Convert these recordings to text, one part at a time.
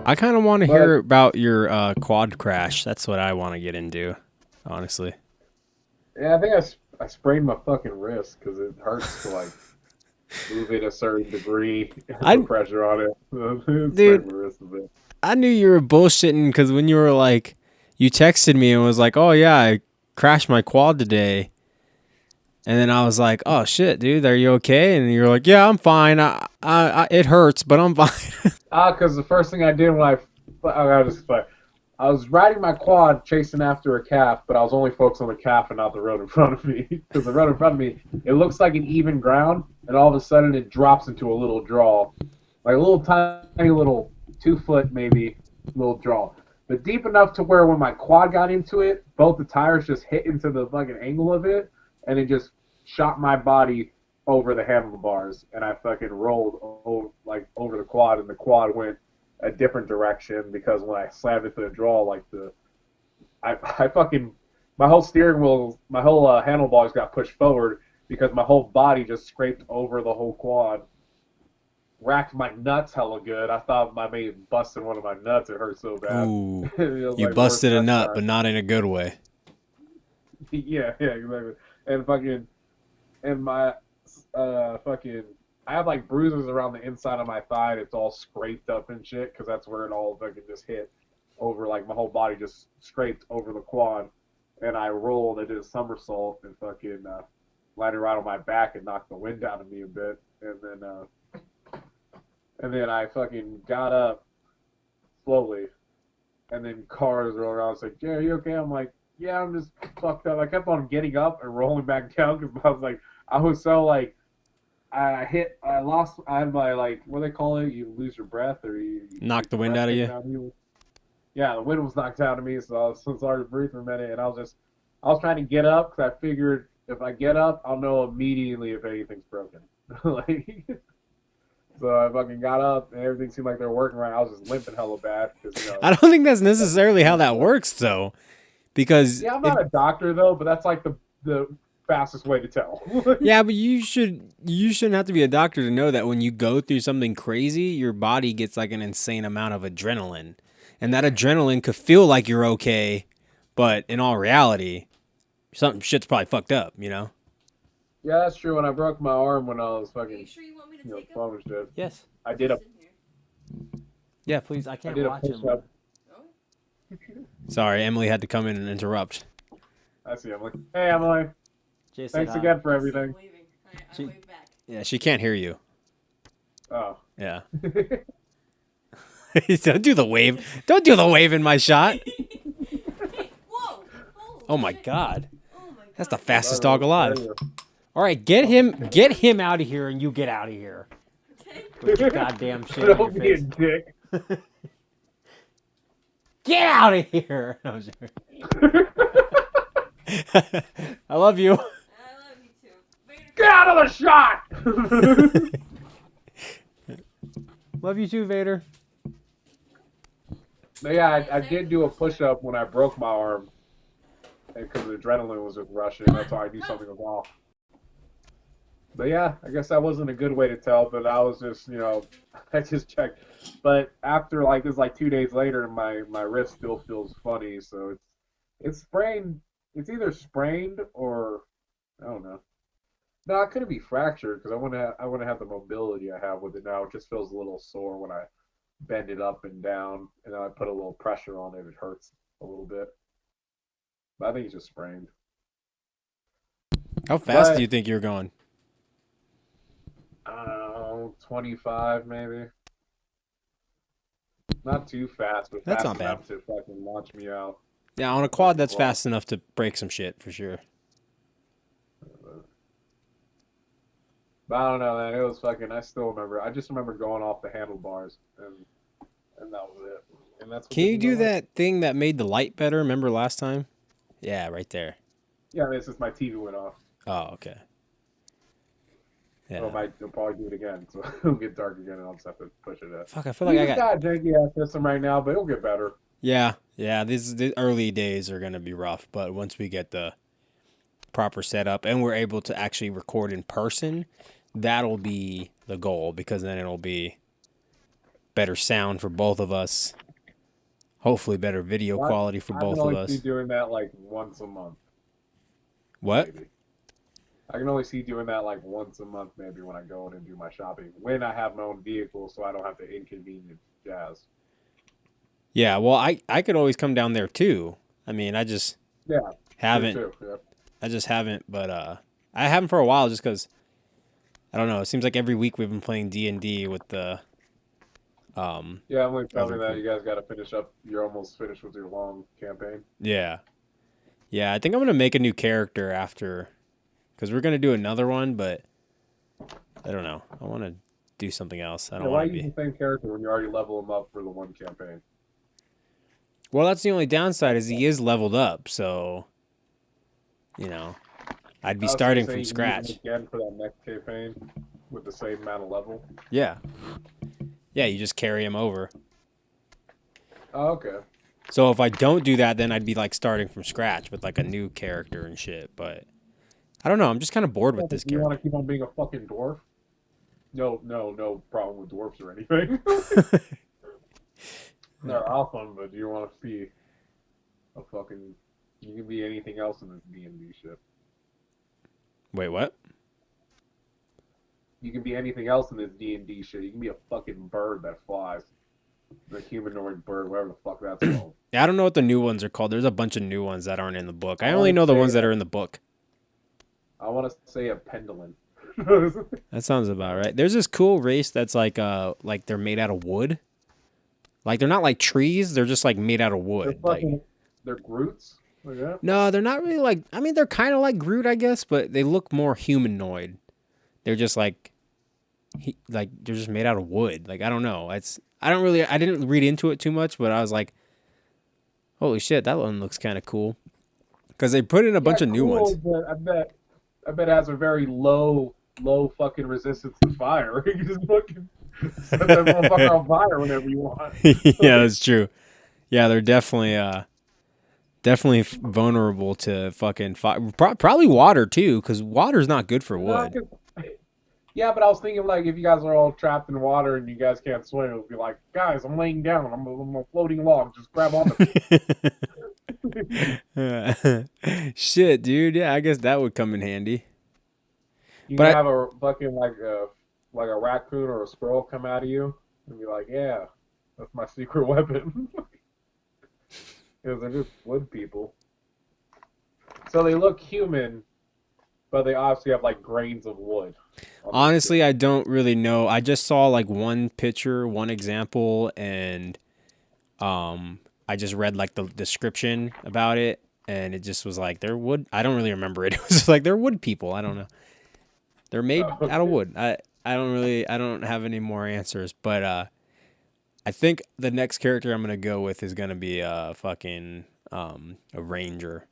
I kind of want to But hear about your quad crash. That's what I want to get into, honestly. yeah, I think I sprained my fucking wrist because it hurts to like move it a certain degree and put I, pressure on it. It sprained dude, my wrist a bit. I knew you were bullshitting because when you were like, you texted me and was like, "Oh yeah, I crashed my quad today," and then I was like, "Oh shit, dude, are you okay?" And you're like, "Yeah, I'm fine. It hurts, but I'm fine." Because the first thing I did when I was like, I was riding my quad chasing after a calf, but I was only focused on the calf and not the road in front of me. Because the road in front of me, it looks like an even ground, and all of a sudden it drops into a little draw, like a little tiny little 2 foot maybe little draw, but deep enough to where when my quad got into it, both the tires just hit into the fucking angle of it, and it just shot my body over the handlebars, and I fucking rolled like over the quad, and the quad went a different direction because when I slammed into the draw, like I fucking my whole steering wheel, my whole handlebars got pushed forward because my whole body just scraped over the whole quad, racked my nuts hella good. I thought I may have busted one of my nuts. It hurt so bad. Ooh, It was you like the worst busted a nut nut, crack. but not in a good way. Yeah, exactly. And fucking and my fucking I have like bruises around the inside of my thigh. And it's all scraped up and shit because that's where it all fucking just hit over. Like my whole body just scraped over the quad, and I rolled. I did a somersault and fucking landed right on my back and knocked the wind out of me a bit. And then I fucking got up slowly, and then cars roll around. It's like, "Yeah, are you okay?" I'm like, "Yeah, I'm just fucked up." I kept on getting up and rolling back down because I was like, I was so like, I had my like, what do they call it? You lose your breath or you Knocked get the your wind breath out of taken you. out of you. Yeah, the wind was knocked out of me, so I was so sorry to breathe for a minute, and I was trying to get up because I figured if I get up, I'll know immediately if anything's broken. Like, so I fucking got up and everything seemed like they were working right. I was just limping hella bad because I don't think that's necessarily how that works, though, because yeah, I'm if not a doctor though, but that's like the fastest way to tell. yeah, but you shouldn't have to be a doctor to know that when you go through something crazy, your body gets like an insane amount of adrenaline. And that adrenaline could feel like you're okay, but in all reality, something shit's probably fucked up, you know? Yeah, that's true. When I broke my arm when I was Are you fucking, sure you want me to you know, take him? 12 and shit, Yes. I He's did a just in here. Yeah, please. I I can't did a watch push him. up. Oh, Sorry, Emily had to come in and interrupt. I see Emily. Hey Emily, Jay said thanks hi. again for I see him everything. waving. I She wave back. Yeah, she can't hear you. Oh. Yeah. Don't do the wave. Don't do the wave in my shot. Hey, whoa! Holy Oh my shit! god. Oh my That's the god! fastest Sorry, dog alive. sorry. All right, get him out of here and you get out of here Okay. with your goddamn shit on your Don't be a face. dick. Get out of here. No, I'm sorry. I love you. I love you too. Vader, Get come out here. of the shot. Love you too, Vader. But yeah, What are you I saying? did do a push up when I broke my arm, and because the adrenaline was just rushing, that's why I knew Go! something was off. But yeah, I guess that wasn't a good way to tell. But I was just, I just checked. But after like this, like 2 days later, my wrist still feels funny. So it's sprained. It's either sprained or I don't know. No, it couldn't be fractured because I wouldn't have the mobility I have with it now. It just feels a little sore when I bend it up and down, and then I put a little pressure on it. It hurts a little bit. But I think it's just sprained. How fast do you But think you're going? I don't know, 25 maybe. Not too fast, but That's fast not bad. enough to fucking launch me out Yeah, on a the quad, fucking that's quad. fast enough to break some shit for sure. But I don't know, man. It was fucking. I still remember. I just remember going off the handlebars, and that was it. And that's what Can did you me no do harm. that thing that made the light better? Remember last time? Yeah, right there. Yeah, this is my TV went off, Oh, okay. so Yeah. it'll probably do it again. So it'll get dark again, and I'll just have to push it up. Fuck, I feel like We I just got. got a janky ass system right now, but it'll get better. Yeah, yeah. The early days are gonna be rough, but once we get the proper setup and we're able to actually record in person, that'll be the goal because then it'll be better sound for both of us. Hopefully better video But quality for I can both of only see us. doing that like once a month, What? maybe. I can only see doing that like once a month, maybe when I go in and do my shopping. When I have my own vehicle, so I don't have to inconvenience Jazz. Yeah, well, I could always come down there too. I mean, I just Yeah, true haven't. too. Yeah. I just haven't, but I haven't for a while just because I don't know. It seems like every week we've been playing D&D with the Yeah, Emily, tell other me that group. you guys got to finish up. You're almost finished with your long campaign. Yeah, yeah. I think I'm gonna make a new character after because we're gonna do another one, but I don't know. I want to do something else. I Yeah, don't want why to use be. the same character when you already level him up for the one campaign? Well, that's the only downside is he is leveled up, so you know I'd be Oh, so you're starting from saying you can use him scratch. again for that next campaign with the same amount of level? Yeah, yeah. You just carry him over. Oh, okay. So if I don't do that, then I'd be like starting from scratch with like a new character and shit. But I don't know. I'm just kind of bored Yeah, with but this do you want character. to keep on being a fucking dwarf? No, no, no problem with dwarfs or anything. They're awesome, but do you want to be a fucking? You can be anything else in this D&D shit. Wait, what? You can be anything else in this D&D shit. You can be a fucking bird that flies, the humanoid bird, whatever the fuck that's called. Yeah, I don't know what the new ones are called. There's a bunch of new ones that aren't in the book. I I only want to know the say, ones that are in the book. I want to say a pendulum. That sounds about right. There's this cool race that's like they're made out of wood. Like they're not like trees. They're just like made out of They're wood. Like fucking, they're Groots. Like that. no, they're not really like. I mean, they're kind of like Groot, I guess, but they look more humanoid. They're just like like they're just made out of wood. Like I don't know. I didn't read into it too much, but I was like, holy shit, that one looks kind of cool. Because they put in a Yeah, bunch of new cool, ones. but I bet it has a very low fucking resistance to fire. You can just fucking set that motherfucker on fire whenever you want. Yeah, that's true. Yeah, they're definitely vulnerable to fucking fire. Probably water too, because water's not good for No, wood. yeah, but I was thinking like if you guys are all trapped in water and you guys can't swim, it would be like, guys, I'm laying down. I'm a floating log. Just grab onto me. Shit, dude. Yeah, I guess that would come in handy. You can But have a fucking like a raccoon or a squirrel come out of you and be like, yeah, that's my secret weapon. Because they're just wood people. So they look human, but they obviously have like grains of wood on their honestly, skin. I don't really know. I just saw like one picture, one example, and I just read like the description about it, and it just was like they're wood. I don't really remember it. It was just like they're wood people. I don't know. They're made out of Okay. wood. I don't have any more answers, but I think the next character I'm gonna go with is gonna be a fucking a ranger.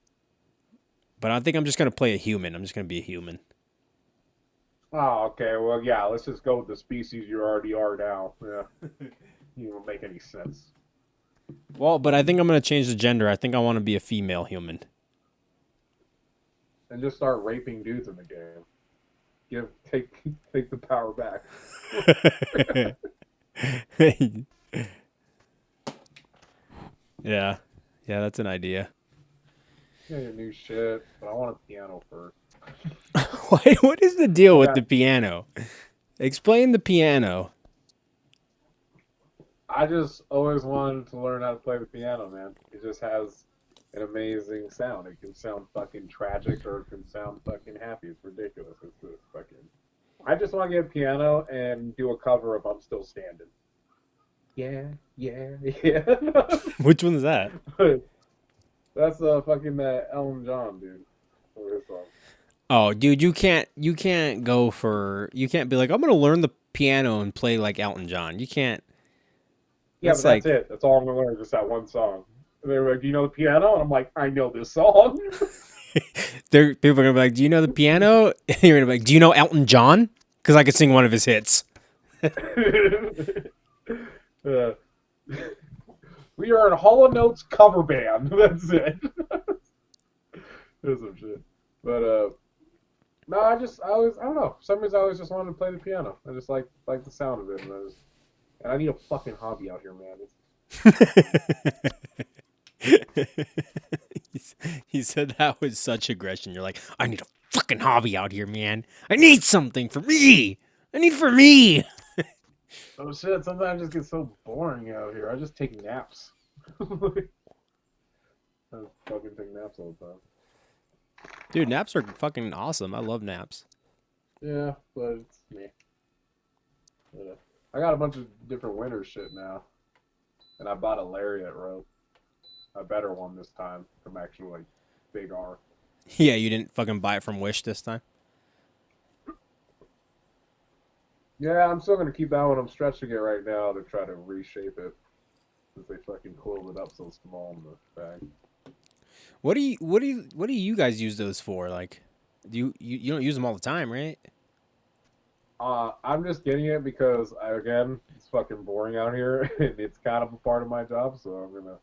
But I think I'm just gonna play a human. I'm just gonna be a human. Oh, okay. Well, yeah. Let's just go with the species you already are now. Yeah, you don't make any sense. Well, but I think I'm gonna change the gender. I think I want to be a female human. And just start raping dudes in the game. Give take the power back. Yeah, yeah, that's an idea. Yeah, your new shit. But I want a piano first. What is the deal I with the got. piano? Explain the piano. I just always wanted to learn how to play the piano, man. It just has an amazing sound. It can sound fucking tragic or it can sound fucking happy. It's ridiculous. It's fucking. I just want to get a piano and do a cover of "I'm Still Standing." Yeah, yeah, yeah. Which one's that? That's fucking Ellen John, dude. For his song. Oh, dude, you can't be like I'm gonna learn the piano and play like Elton John. You can't. Yeah, but That's that's like it. That's all I'm gonna learn. Just that one song. And they were like, "Do you know the piano?" And I'm like, "I know this song." people are gonna be like, do you know the piano? And you're gonna be like, do you know Elton John? Because I could sing one of his hits. uh, we are a Hollow Notes cover band. That's it. That's some shit. But no, I don't know. For some reason, I always just wanted to play the piano. I just like the sound of it, and And I need a fucking hobby out here, man. He said that with such aggression. You're like, I need a fucking hobby out here, man. I need something for me. I need for me. Oh shit! Sometimes it just gets so boring out here. I just take naps. I just fucking take naps all the time. Dude, naps are fucking awesome. I love naps. Yeah, but it's me. I got a bunch of different winter shit now, and I bought a lariat rope, a better one this time from actually like Big R. Yeah, you didn't fucking buy it from Wish this time. Yeah, I'm still gonna keep that one. I'm stretching it right now to try to reshape it since they fucking coiled it up so small in the bag. What do you guys use those for? Like, you don't use them all the time, right? I'm just getting it because again, it's fucking boring out here, and it's kind of a part of my job, so I'm gonna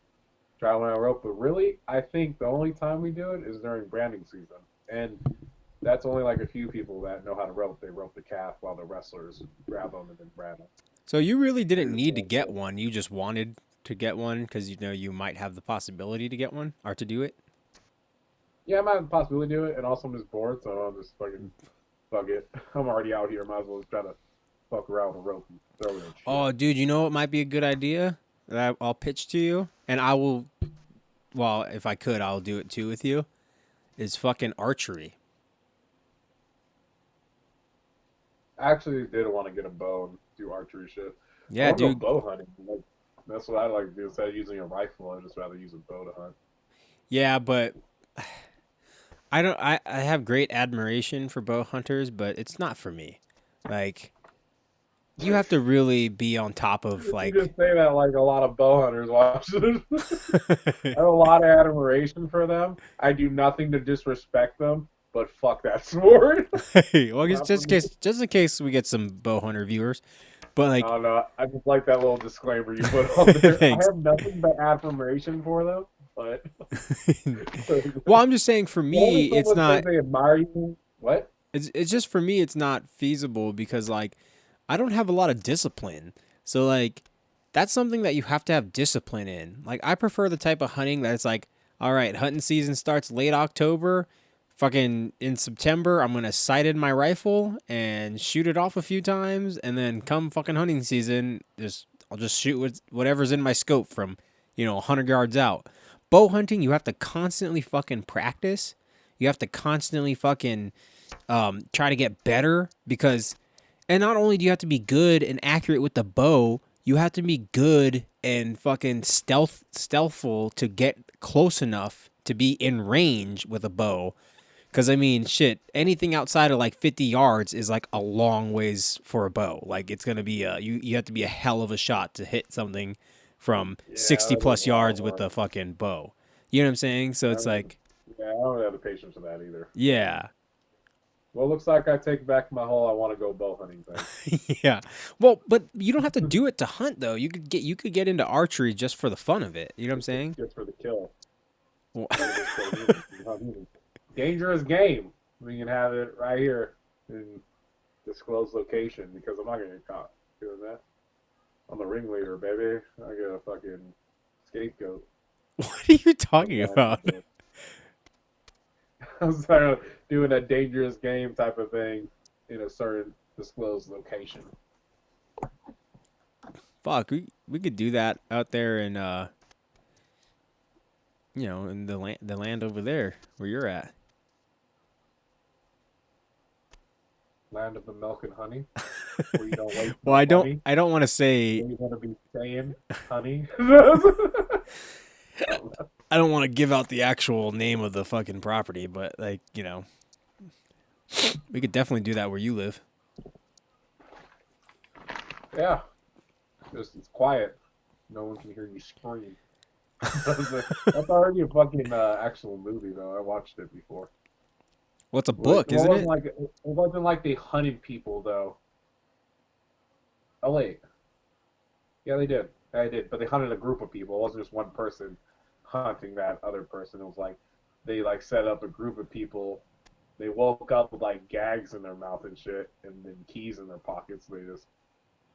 try one out rope. But really, I think the only time we do it is during branding season, and that's only like a few people that know how to rope. They rope the calf while the wrestlers grab them and then brand them. So you really didn't It's need to all get cool. one. You just wanted to get one because you know you might have the possibility to get one or to do it. Yeah, I might have the possibility to do it, and also I'm just bored, so I'm just fucking fuck it. I'm already out here. Might as well just try to fuck around with a rope and throw it and shit. Oh, dude, you know what might be a good idea that I'll pitch to you, and I will. Well, if I could, I'll do it too with you. Is fucking archery. I actually did want to get a bow and do archery shit. I Yeah, want to go dude. bow hunting. Like, that's what I like to do. Instead of using a rifle, I'd just rather use a bow to hunt. Yeah, but I don't. I have great admiration for bow hunters, but it's not for me. Like, you have to really be on top of You like. just say that like a lot of bow hunters watch it. I have a lot of admiration for them. I do nothing to disrespect them, but fuck that sport. Well, Not for me. just in case we get some bow hunter viewers, but like, Oh no, I just like that little disclaimer you put on there. I thanks. have nothing but admiration for them, but Well, I'm just saying for whenever me, it's someone says not. they admire you, what? It's just for me, it's not feasible because like I don't have a lot of discipline. So like that's something that you have to have discipline in. Like I prefer the type of hunting that's like, all right, hunting season starts late October. Fucking in September, I'm gonna sight in my rifle and shoot it off a few times, and then come fucking hunting season, just I'll just shoot whatever's in my scope from 100 yards out. Bow hunting, you have to constantly fucking practice. You have to constantly fucking try to get better because, and not only do you have to be good and accurate with the bow, you have to be good and fucking stealthful to get close enough to be in range with a bow. Because I mean, shit, anything outside of like 50 yards is like a long ways for a bow. Like it's gonna be you have to be a hell of a shot to hit something from Yeah, 60 that is plus a lot of yards with work. a fucking bow. You know what I'm saying? So I it's don't have, like, yeah, I don't have the patience for that either. yeah. Well, looks like I take back my whole I want to go bow hunting thing. Yeah. Well, but you don't have to do it to hunt though. You could get into archery just for the fun of it. You know what I'm saying? Just for the kill. Well, I can just kill humans. Dangerous game. We can have it right here in disclosed location because I'm not gonna get caught doing that. I'm the ringleader, baby. I get a fucking scapegoat. what are you I'm talking trying about? to, I'm sorry, doing a dangerous game type of thing in a certain disclosed location. Fuck, we could do that out there in in the land over there where you're at. Land of the milk and honey, where you don't waste Well, no I don't money. I don't want to say Where you want to be staying, honey. I don't want to give out the actual name of the fucking property, but like, we could definitely do that where you live. Yeah, just it's quiet. No one can hear you scream. That's already a fucking actual movie though. I watched it before. Well, it's a Well, book, isn't it? it wasn't like they hunted people though. Oh wait, yeah they did. Yeah, they did, but they hunted a group of people. It wasn't just one person hunting that other person. It was like they like set up a group of people. They woke up with like gags in their mouth and shit, and then keys in their pockets. They just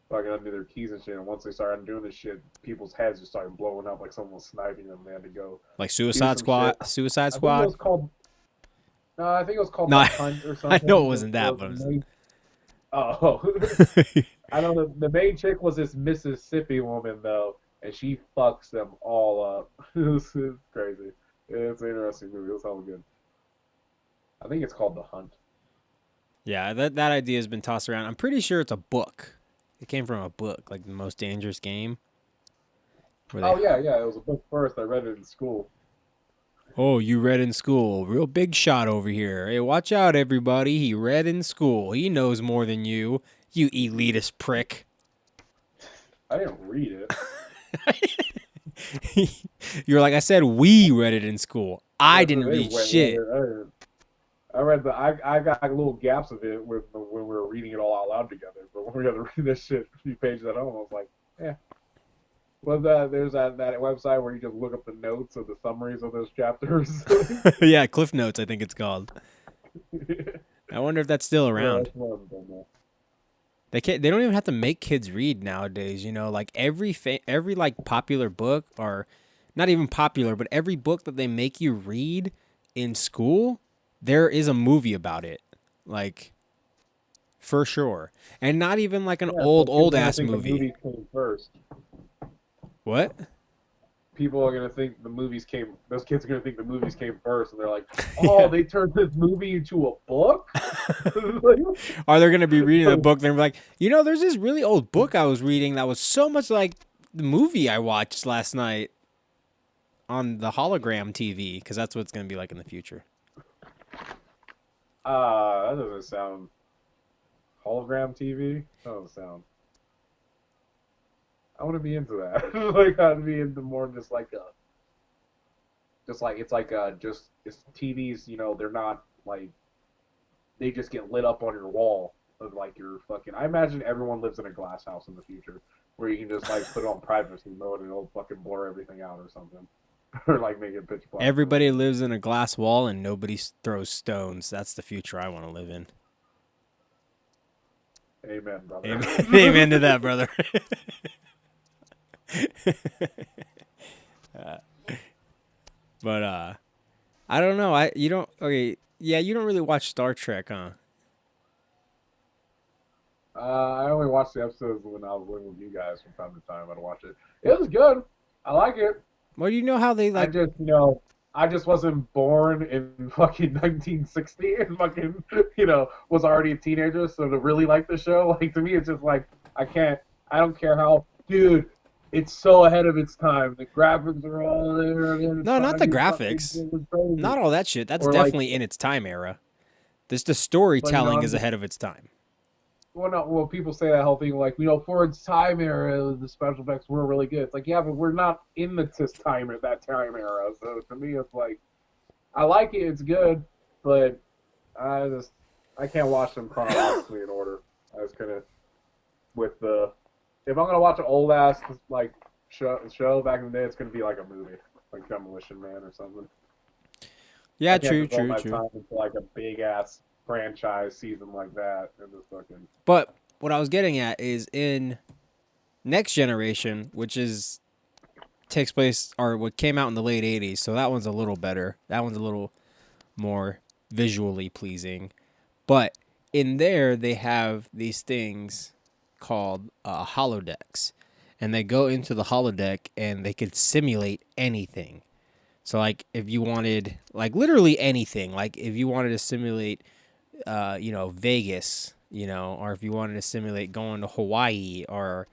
fucking under their keys and shit. And once they started doing this shit, people's heads just started blowing up like someone was sniping them. They had to go Like do Suicide some shit. Squad. Suicide I think it Squad. was called. No, I think it was called No, The I, Hunt or I know it something. wasn't that, but Oh, I know the main chick was this Mississippi woman though, and she fucks them all up. It's crazy. It's an interesting movie. It was hella good. I think it's called The Hunt. yeah, that idea has been tossed around. I'm pretty sure it's a book. It came from a book, like The Most Dangerous Game, where they Oh yeah, yeah. It was a book first. I read it in school. Oh, you read in school. Real big shot over here. Hey, watch out, everybody. He read in school. He knows more than you. You elitist prick. I didn't read it. You're like, I said we read it in school. I That's didn't what they read went. shit. I read the. I got little gaps of it when we were reading it all out loud together. But when we had to read this shit a few pages at home, I was like, yeah. Was there's that website where you just look up the notes or the summaries of those chapters? Yeah, Cliff Notes, I think it's called. I wonder if that's still Yeah, around. that's what I've done there. They don't even have to make kids read nowadays, you know, like every like popular book, or not even popular, but every book that they make you read in school, there is a movie about it. Like for sure. And not even like an Yeah, so old people are gonna ass think the movie. movies came first. What? People are gonna think the movies came. Those kids are gonna think the movies came first, and they're like, "Oh, Yeah. they turned this movie into a book." Like, Or they're gonna be reading a book, they're gonna be like, you know, there's this really old book I was reading that was so much like the movie I watched last night on the hologram TV, because that's what it's gonna be like in the future. that doesn't sound hologram TV. That doesn't sound. I want to be into that. Like, I'd be into more just like it's like just it's TVs. You know, they're not like they just get lit up on your wall of like your fucking. I imagine everyone lives in a glass house in the future where you can just like put it on privacy mode and it'll fucking blur everything out or something, or like make it pitch black. Everybody lives in a glass wall and nobody throws stones. That's the future I want to live in. Amen, brother. Amen, amen to that, brother. But I don't know. You don't. Okay, yeah, you don't really watch Star Trek, huh? I only watched the episodes when I was living with you guys from time to time. I'd watch it. It was good. I like it. Well, you know how they I like. just, I just wasn't born in fucking 1960 and fucking, was already a teenager. So to really like the show, like to me, it's just like I don't care how, dude. It's so ahead of its time. The graphics are all there. No, not the graphics. Not all that shit. That's Or definitely in its time era. Just the storytelling is ahead of its time. Well, people say that whole thing like, for its time era, the special effects were really good. It's like, yeah, but we're not in that time era. So to me, it's like, I like it, it's good, but I can't watch them chronologically in order. I was kind of if I'm gonna watch an old ass like show back in the day, it's gonna be like a movie, like Demolition Man or something. Yeah, I can't true. devote my time into like a big ass franchise season like that and just fucking. But what I was getting at is in Next Generation, which takes place, or what came out in the late 80s, so that one's a little better. That one's a little more visually pleasing. But in there, they have these things called holodecks. And they go into the holodeck and they could simulate anything. So, like, if you wanted, like, literally anything, like, if you wanted to simulate, Vegas, or if you wanted to simulate going to Hawaii, or,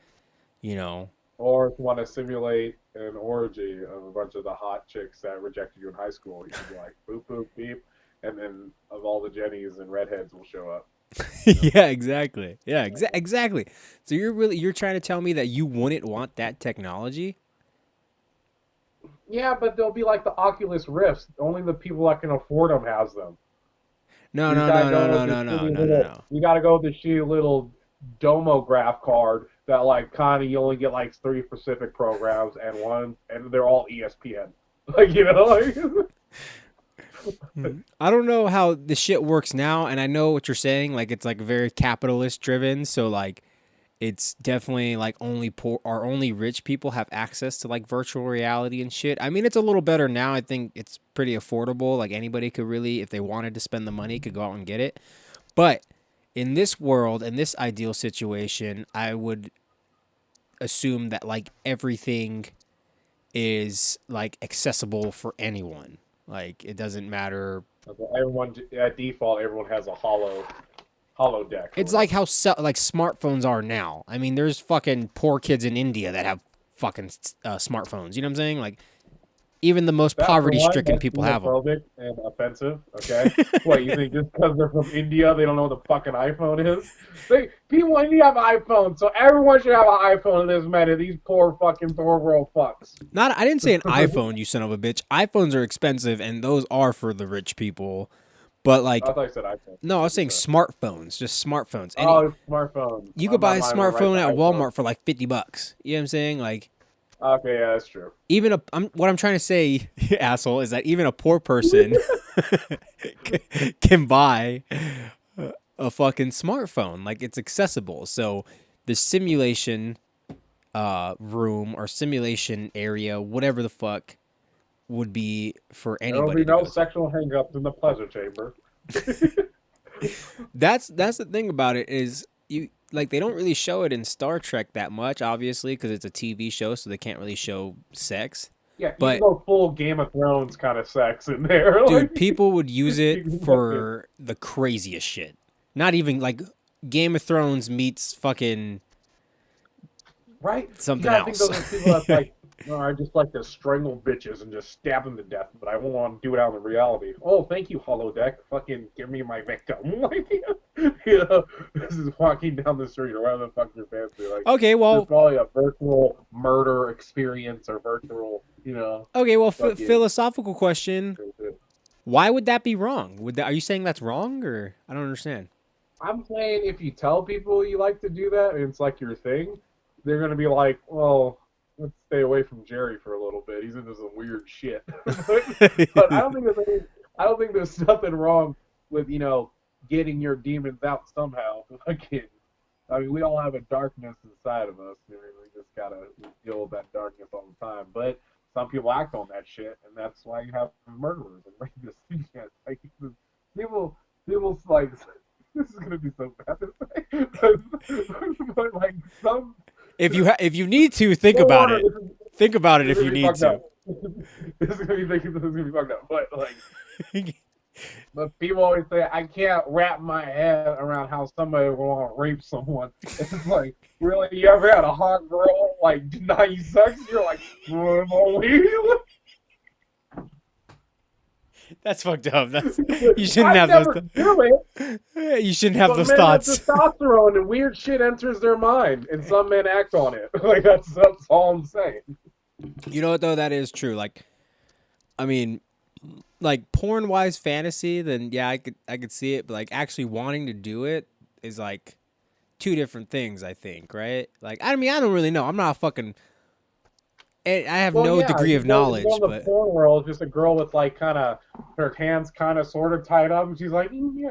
Or if you want to simulate an orgy of a bunch of the hot chicks that rejected you in high school, you can be like, boop, boop, beep, and then of all the Jennies and redheads will show up. Yeah, exactly. Yeah, exactly. So you're trying to tell me that you wouldn't want that technology? Yeah, but they'll be like the Oculus Rifts. Only the people that can afford them has them. No, You no, gotta no, go no, no, with no, this no, shitty no, no, little. no. You gotta go with the shitty little domograph card that like kind of you only get like 3 Pacific programs and they're all ESPN. Like. I don't know how the shit works now, and I know what you're saying. Like, it's like very capitalist driven. So like, it's definitely like only poor or only rich people have access to like virtual reality and shit. I mean, it's a little better now. I think it's pretty affordable. Like anybody could really, if they wanted to spend the money, could go out and get it. But in this world, in this ideal situation, I would assume that like everything is like accessible for anyone. Like it doesn't matter. Everyone at default, everyone has a hollow deck or It's like whatever. how like smartphones are now. I mean, there's fucking poor kids in India that have fucking smartphones. You know what I'm saying? Like even the most That for one, poverty-stricken that's people have them. xenophobic and offensive. Okay, what you think? Just because they're from India, they don't know what the fucking iPhone is? People in India have iPhones, so everyone should have an iPhone in this matter. These poor fucking third world fucks. Not, I didn't say an iPhone, you son of a bitch. iPhones are expensive, and those are for the rich people. But I like, thought you said iPhone. no, I was saying smartphones, just smartphones. Any, Oh, it's smartphones. you could I'm buy not a mine. Right, smartphone the at iPhone. Walmart for like $50. You know what I'm saying? Like, Okay, yeah, that's true. even what I'm trying to say, asshole, is that even a poor person can buy a fucking smartphone. Like it's accessible. So the simulation room or simulation area, whatever the fuck, would be for There will be anybody to no go to. sexual hang-ups in the pleasure chamber. That's the thing about it is you like they don't really show it in Star Trek that much, obviously, because it's a TV show, so they can't really show sex. Yeah, you can But go full Game of Thrones kind of sex in there. dude, Like, people would use you it can fucking for the craziest shit. Not even like Game of Thrones meets fucking right? You something gotta think else. those are people that's like, no, I just like to strangle bitches and just stab them to death, but I won't want to do it out in reality. Oh, thank you, holodeck. Fucking give me my victim. Like, this is walking down the street or whatever the fuck you're fancy. Like, Okay, there's well, probably a virtual murder experience or virtual, fucking. philosophical question. Why would that be wrong? Are you saying that's wrong or I don't understand? I'm saying if you tell people you like to do that and it's like your thing, they're gonna be like, well, let's stay away from Jerry for a little bit. He's into some weird shit. But I don't think there's nothing wrong with getting your demons out somehow. Again, I mean, we all have a darkness inside of us. I mean, we just gotta deal with that darkness all the time. But some people act on that shit, and that's why you have murderers and rapists. Like people like this is gonna be so bad to say, but like some If you need to think no about wonder it, think about it this if is you gonna be need fucked to. up. This is gonna be fucked up. But like, but people always say I can't wrap my head around how somebody would want to rape someone. It's like, really, you ever had a hot girl like deny you sex? You're like, That's fucked up. That's you shouldn't I have never those. do it. You shouldn't have Some those men have thoughts. testosterone and weird shit enters their mind, and some men act on it. Like that's all I'm saying. You know what though? That is true. Like, I mean, like porn wise fantasy, then yeah, I could see it. But like actually wanting to do it is like two different things. I think, right? Like, I mean, I don't really know. I'm not a fucking. I have Well, no yeah, degree of you go knowledge, in the but porn world, just a girl with like kind of her hands kind of sort of tied up, and she's like, yeah.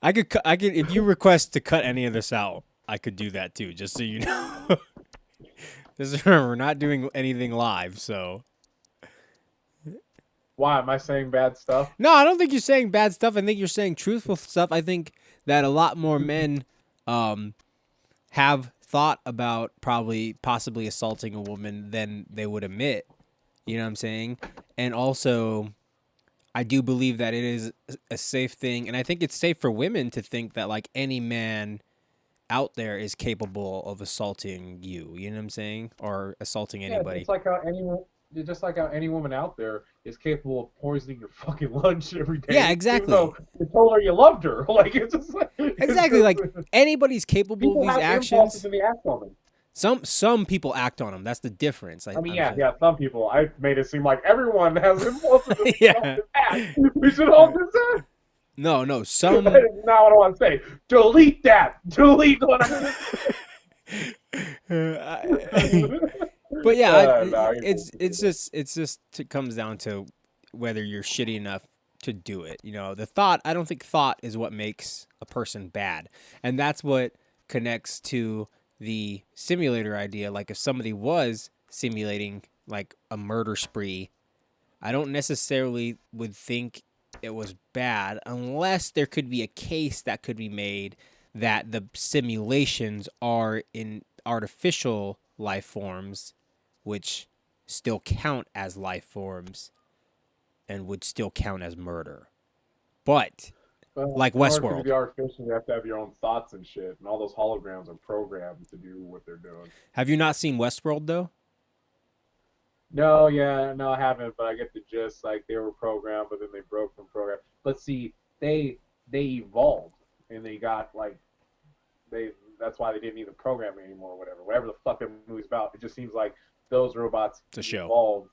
I could if you request to cut any of this out, I could do that too. Just so you know. Just remember, we're not doing anything live, so. Why am I saying bad stuff? No, I don't think you're saying bad stuff. I think you're saying truthful stuff. I think that a lot more men um, have thought about possibly assaulting a woman than they would admit. You know what I'm saying? And also, I do believe that it is a safe thing, and I think it's safe for women to think that like any man out there is capable of assaulting you. You know what I'm saying? Or assaulting Yeah, anybody. just like how any woman out there is capable of poisoning your fucking lunch every day. Yeah, Even exactly. though you told her you loved her, like it's just like Exactly. Like anybody's capable of people these have actions. impulses and they act on them. Some people act on them. That's the difference. I mean, I'm yeah, saying. yeah, some people. I made it seem like everyone has impulses and Yeah. act. We should all do that. No. Some. That is not what I want to say. Delete that. Delete what I'm But yeah, No, it's just it comes down to whether you're shitty enough to do it. You know, the thought, I don't think thought is what makes a person bad. And that's what connects to the simulator idea. Like if somebody was simulating like a murder spree, I don't necessarily would think it was bad unless there could be a case that could be made that the simulations are in artificial life forms, which still count as life forms and would still count as murder. But Well, like in order for it to Westworld, be artificial, you have to have your own thoughts and shit, and all those holograms are programmed to do what they're doing. have you not seen Westworld though? No, yeah, no, I haven't, but I get the gist. Like they were programmed, but then they broke from program. But see, they evolved, and they got like they. That's why they didn't need the programming anymore, or whatever. Whatever the fuck that movie's about, it just seems like those robots It's a show. evolved.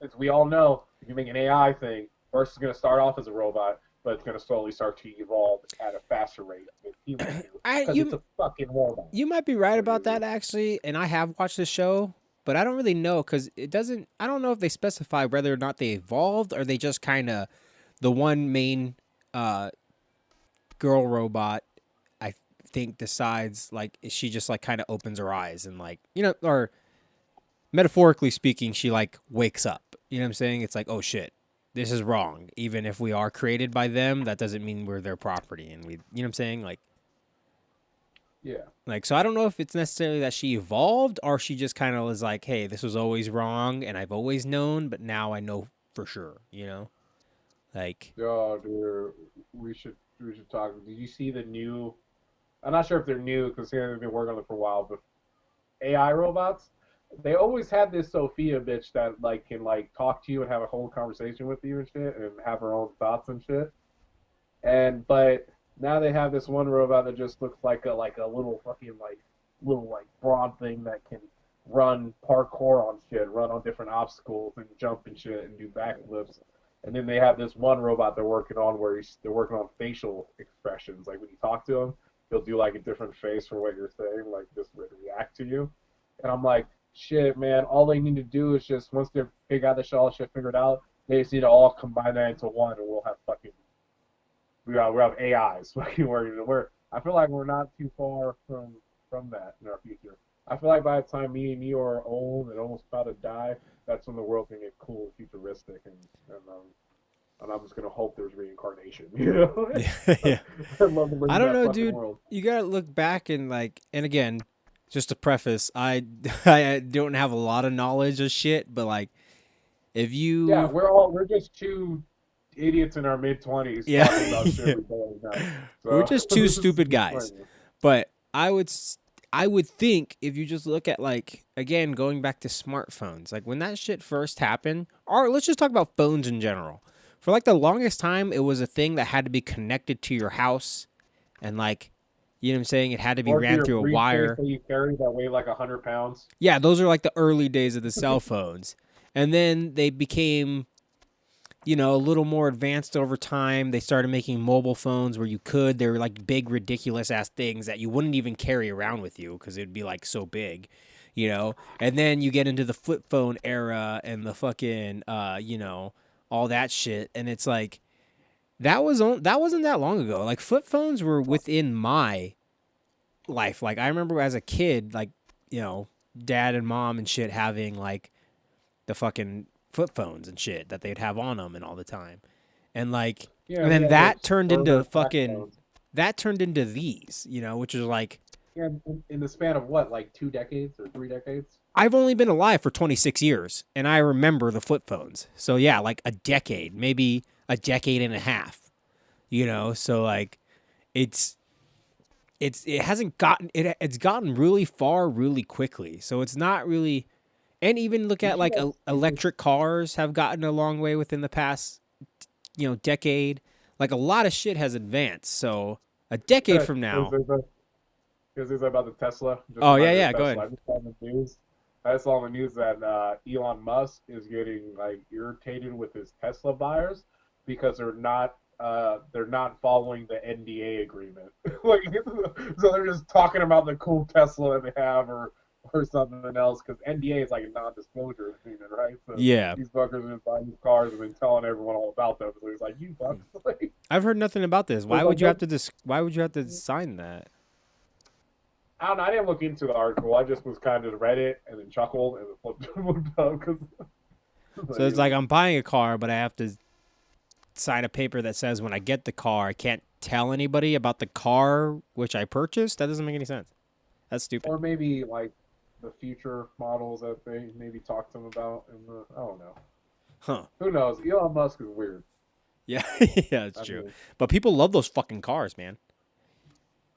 As we all know, if you make an AI thing, first it's going to start off as a robot, but it's going to slowly start to evolve at a faster rate than humans do, I because it's a fucking robot. you might be right What about is that it? actually, and I have watched the show, but I don't really know because it doesn't. I don't know if they specify whether or not they evolved or they just kind of the one main uh, girl robot. I think decides like she just like kind of opens her eyes and like or metaphorically speaking, she like wakes up. You know what I'm saying? It's like oh shit. This is wrong. Even if we are created by them, that doesn't mean we're their property. And we, you know what I'm saying? Yeah. So I don't know if it's necessarily that she evolved or she just kind of was like, hey, this was always wrong and I've always known, but now I know for sure, you know? Like, Oh, dude, we should talk. Did you see the new? I'm not sure if they're new because they've been working on it for a while, but AI robots. They always had this Sophia bitch that like can like talk to you and have a whole conversation with you and shit, and have her own thoughts and shit. And but now they have this one robot that just looks like a little fucking little broad thing that can run parkour on shit, run on different obstacles and jump and shit and do backflips. And then they have this one robot they're working on where they're working on facial expressions. Like when you talk to him, he'll do like a different face for what you're saying, like just react to you. And I'm like, shit, man, all they need to do is just once they got this all shit figured out, they just need to all combine that into one, and we'll have fucking we have AIs fucking working. I feel like we're not too far from that in our future. I feel like by the time me and you are old and almost about to die, that's when the world can get cool and futuristic, and I'm just gonna hope there's reincarnation. You know, yeah, yeah. I'd love to live I in don't that know, fucking dude. world. You gotta look back and like, and again, just to preface, I don't have a lot of knowledge of shit, but like, if Yeah, you, we're just two idiots in our mid 20s yeah, talking about shit we don't know. we're So just two this is stupid guys. funny. But I would think if you just look at like again going back to smartphones, like when that shit first happened, or let's just talk about phones in general. For like the longest time, it was a thing that had to be connected to your house, and like, you know what I'm saying, it had to be Or to ran your through a briefcase wire. that you carry that weigh like 100 pounds. Yeah, those are like the early days of the cell phones, and then they became a little more advanced over time. They started making mobile phones where you could. They were like big, ridiculous ass things that you wouldn't even carry around with you because it'd be like so big, you know. And then you get into the flip phone era and the fucking, all that shit. And it's like that wasn't that long ago. Like flip phones were within my life. Like I remember as a kid, like dad and mom and shit having like the fucking flip phones and shit that they'd have on them and all the time. And like, Yeah, and we then had that those turned into burner flat fucking, phones. that turned into these, which is like, Yeah, in the span of what, like 2 decades or 3 decades? I've only been alive for 26 years and I remember the flip phones. So yeah, like a decade, maybe a decade and a half, so like it's, it hasn't gotten, it's gotten really far really quickly. So it's not really, and even look You at should like have seen electric cars have gotten a long way within the past decade. Like a lot of shit has advanced. So a decade this. from now. Because there's about the Tesla. Just Oh yeah, reminded yeah. of Go Tesla. ahead. I just saw in the news. I saw in the news that Elon Musk is getting like irritated with his Tesla buyers because they're not following the NDA agreement. Like so they're just talking about the cool Tesla that they have or or something else because NDA is like a non-disclosure agreement, right? So Yeah. these fuckers have been buying these cars and been telling everyone all about them. So he's like, you fucks. Like, I've heard nothing about this. Why it's like, would you have to why would you have to sign that? I don't know. I didn't look into the article. I just was kind of read it and then chuckled and then flipped up because. So it's like I'm buying a car, but I have to sign a paper that says when I get the car, I can't tell anybody about the car which I purchased. That doesn't make any sense. That's stupid. Or maybe like the future models that they maybe talk to them about. I don't know. Huh. Who knows? Elon Musk is weird. Yeah. Yeah, it's I true. mean, But people love those fucking cars, man.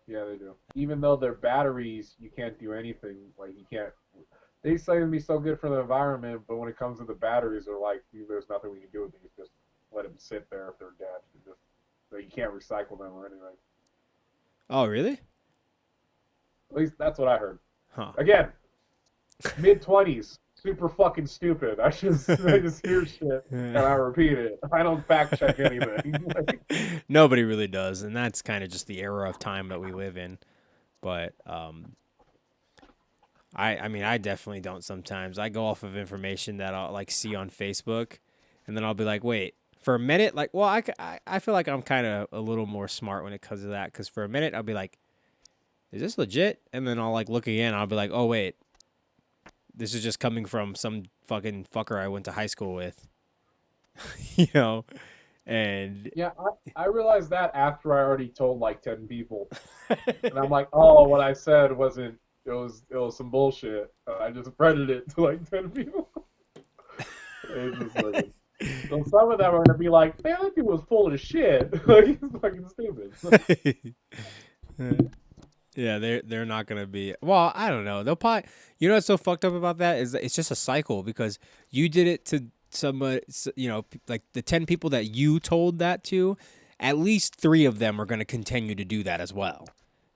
yeah, they do. Even though their batteries, you can't do anything. Like you can't. They say it'd be so good for the environment, but when it comes to the batteries, they're like, there's nothing we can do with these. Just let them sit there if they're dead. Just, so you can't recycle them or anything. Oh, really? At least that's what I heard. Huh. Again, mid-20s, super fucking stupid. I just hear shit and I repeat it. I don't fact check anything. Like, Nobody really does, and that's kind of just the era of time that we live in. But I mean, I definitely don't sometimes. I go off of information that I'll like see on Facebook, and then I'll be like, wait, for a minute, like, well, I feel like I'm kind of a little more smart when it comes to that, because for a minute I'll be like, is this legit? And then I'll like look again, I'll be like, oh wait, this is just coming from some fucking fucker I went to high school with, you know, and yeah, I realized that after I already told like 10 people. And I'm like, oh, what I said wasn't, it was some bullshit. I just spreaded it to like 10 people. It's just like, so some of them are gonna be like, man, that dude was full of shit. Like he's fucking stupid. yeah, they're not gonna be. Well, I don't know. They'll probably. You know what's so fucked up about that is that it's just a cycle because you did it to somebody. You know, like the 10 people that you told that to, at least 3 of them are gonna continue to do that as well.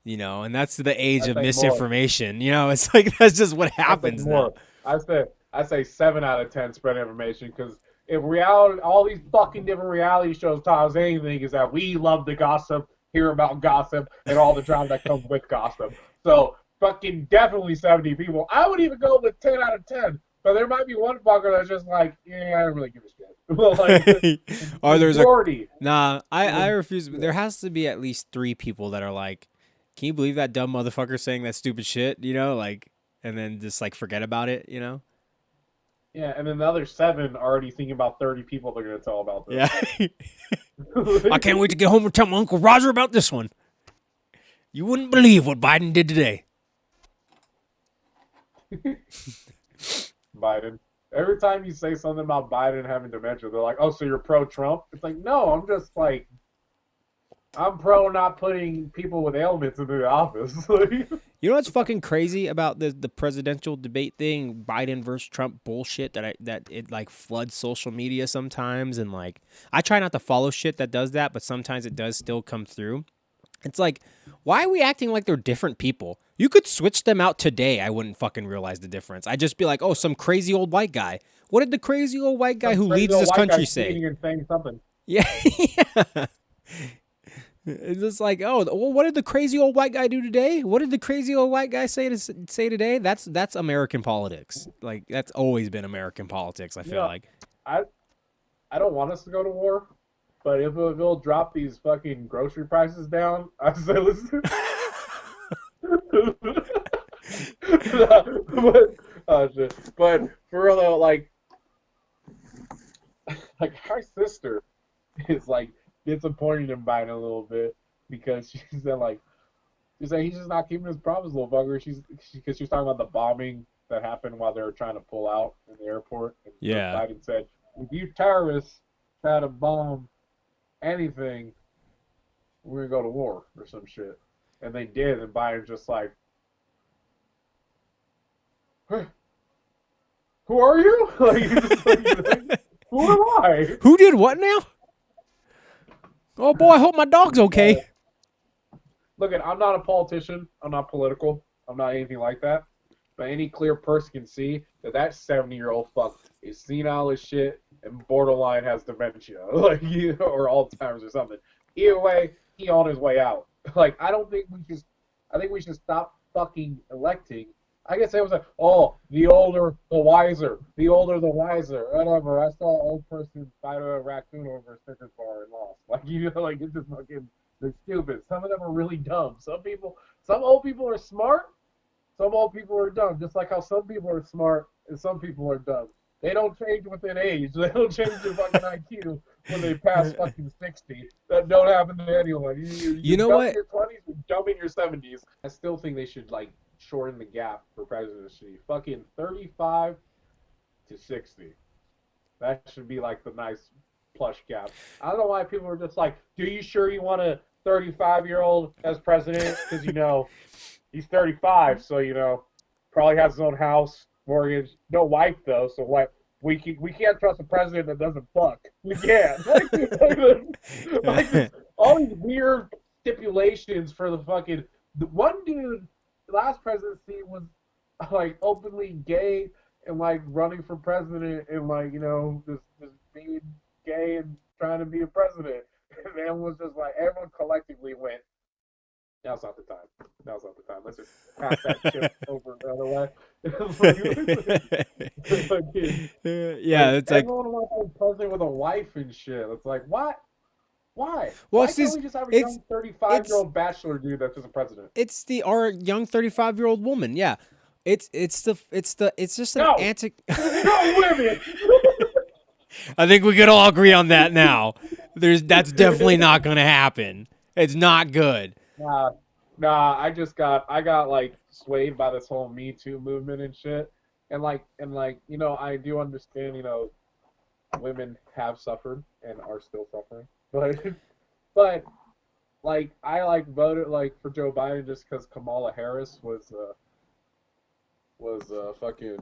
You know, and that's the age I of say more. misinformation. You know, it's like that's just what I say happens now. more. I say 7 out of 10 spread information because if reality, all these fucking different reality shows taught us anything is that we love the gossip, hear about gossip, and all the drama that comes with gossip. So fucking definitely 70 people. I would even go with 10 out of 10. But there might be one fucker that's just like, yeah, I don't really give a shit. Well, like Or there's a majority. nah. I refuse. There has to be at least 3 people that are like, can you believe that dumb motherfucker saying that stupid shit? You know, like, and then just like forget about it. You know? Yeah, and then the other 7 are already thinking about 30 people they're gonna tell about Yeah. this. I can't wait to get home and tell my Uncle Roger about this one. You wouldn't believe what Biden did today. Biden. Every time you say something about Biden having dementia, they're like, "Oh, so you're pro-Trump?" It's like, no, I'm just like, I'm pro not putting people with ailments into the office. You know what's fucking crazy about the presidential debate thing, Biden versus Trump bullshit that it like floods social media sometimes, and like I try not to follow shit that does that, but sometimes it does still come through. It's like, why are we acting like they're different people? You could switch them out today. I wouldn't fucking realize the difference. I'd just be like, oh, some crazy old white guy. What did the crazy old white guy Some who crazy leads old this white country guy say? tweeting and saying something. Yeah. Yeah. It's just like, oh, well, what did the crazy old white guy do today? What did the crazy old white guy say today? That's American politics. Like that's always been American politics. I You feel know, like. I I don't want us to go to war, but if it'll drop these fucking grocery prices down, I say listen. but, oh, shit. But for real though, like our sister is like disappointed in Biden a little bit because she said like he's just not keeping his promise, little bugger. Because she was talking about the bombing that happened while they were trying to pull out in the airport, and Yeah. Biden said, "If you terrorists try to bomb anything, we're gonna go to war or some shit." And they did, and Biden's just like, "Who are you?" Like, he's just like, "Who am I?" Who did what now? Oh boy, I hope my dog's okay. Look, I'm not a politician. I'm not political. I'm not anything like that. But any clear person can see that 70-year-old fuck is senile as shit and borderline has dementia, like or Alzheimer's or something. Either way, he on his way out. Like I don't think we just. I think we should stop fucking electing I guess it was like, oh, the older, the wiser. The older, the wiser. Whatever. I saw an old person fight a raccoon over a Snickers bar and lost. Like, like it's just fucking, they're stupid. Some of them are really dumb. Some old people are smart. Some old people are dumb. Just like how some people are smart and some people are dumb. They don't change within age. They don't change their fucking IQ when they pass fucking 60. That don't happen to anyone. You know dumb what? in your 20s, you're dumb in your 70s. I still think they should, like, shorten the gap for presidency. Fucking 35 to 60. That should be, like, the nice plush gap. I don't know why people are just like, do you sure you want a 35-year-old as president? Because, he's 35, so, probably has his own house, mortgage, no wife, though, so what? We can't trust a president that doesn't fuck. We can't. Like, all these weird stipulations for the fucking. The one dude, last presidency was like openly gay and like running for president and like just being gay and trying to be a president. And then was just like everyone collectively went. Now's not the time. Now's not the time. Let's just pass that chip over the other way. Yeah, it's like, everyone wants to be president with a wife and shit. It's like, what? Why? well, Why can't we just have a young 35-year-old bachelor dude that's just a president? it's our young 35-year-old woman. Yeah, it's just an No. antic. No women. I think we could all agree on that now. That's definitely not gonna happen. It's not good. Nah. I got like swayed by this whole Me Too movement and shit, and I do understand women have suffered and are still suffering, but like I like voted like for Joe Biden just because Kamala Harris was fucking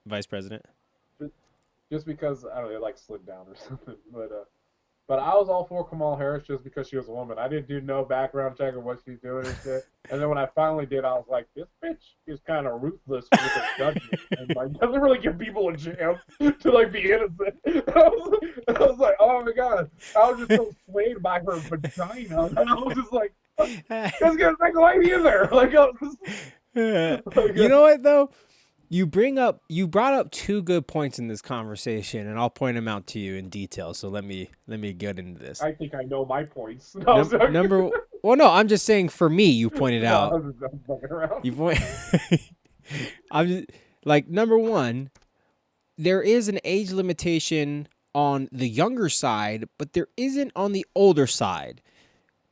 Vice president. just because I don't know, it like slid down or something, but I was all for Kamala Harris just because she was a woman. I didn't do no background check of what she's doing and shit. And then when I finally did, I was like, this bitch is kind of ruthless with her judgment and like doesn't really give people a chance to like be innocent. I was like, oh my god, I was just so swayed by her vagina, and I was just like, let's get a lady in there. Like, You know what though? You brought up two good points in this conversation, and I'll point them out to you in detail. So let me get into this. I think I know my points. No, Well, no, I'm just saying for me, you pointed out. I'm fucking around. I'm just, like, number one, there is an age limitation on the younger side, but there isn't on the older side.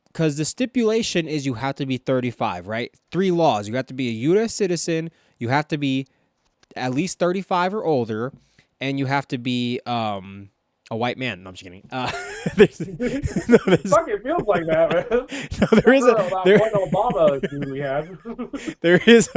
Because the stipulation is you have to be 35, right? 3 laws. You have to be a U.S. citizen. You have to be at least 35 or older, and you have to be a white man. No, I'm just kidding. Fuck, it feels like that, man. No, there is one Obama dude we had. there is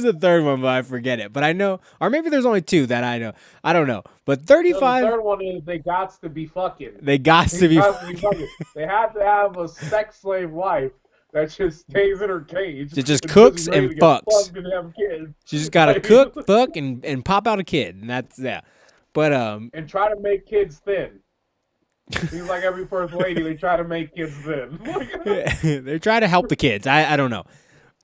a third one, but I forget it. But I know, or maybe there's only 2 that I know. I don't know. But 35. The third one is they got to be fucking. They got to be fucking. They have to have a sex slave wife that just stays in her cage. She just cooks and fucks. And have kids. She just gotta cook, fuck, and pop out a kid, and that's that. But and try to make kids thin. Seems like every first lady, they try to make kids thin. They try to help the kids. I don't know.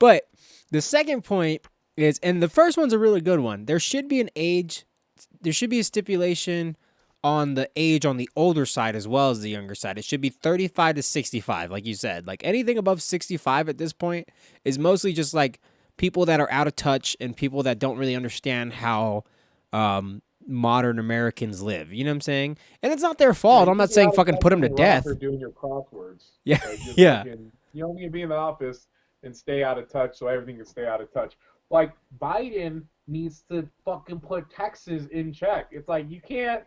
But the second point is, and the first one's a really good one. There should be a stipulation on the age on the older side as well as the younger side. It should be 35 to 65, like you said. Like anything above 65 at this point is mostly just like people that are out of touch and people that don't really understand how modern Americans live. You know what I'm saying? And it's not their fault. I'm not saying fucking put them to death. For doing your crosswords. Yeah, yeah. You don't need to be in the office and stay out of touch so everything can stay out of touch. Like Biden needs to fucking put taxes in check. It's like you can't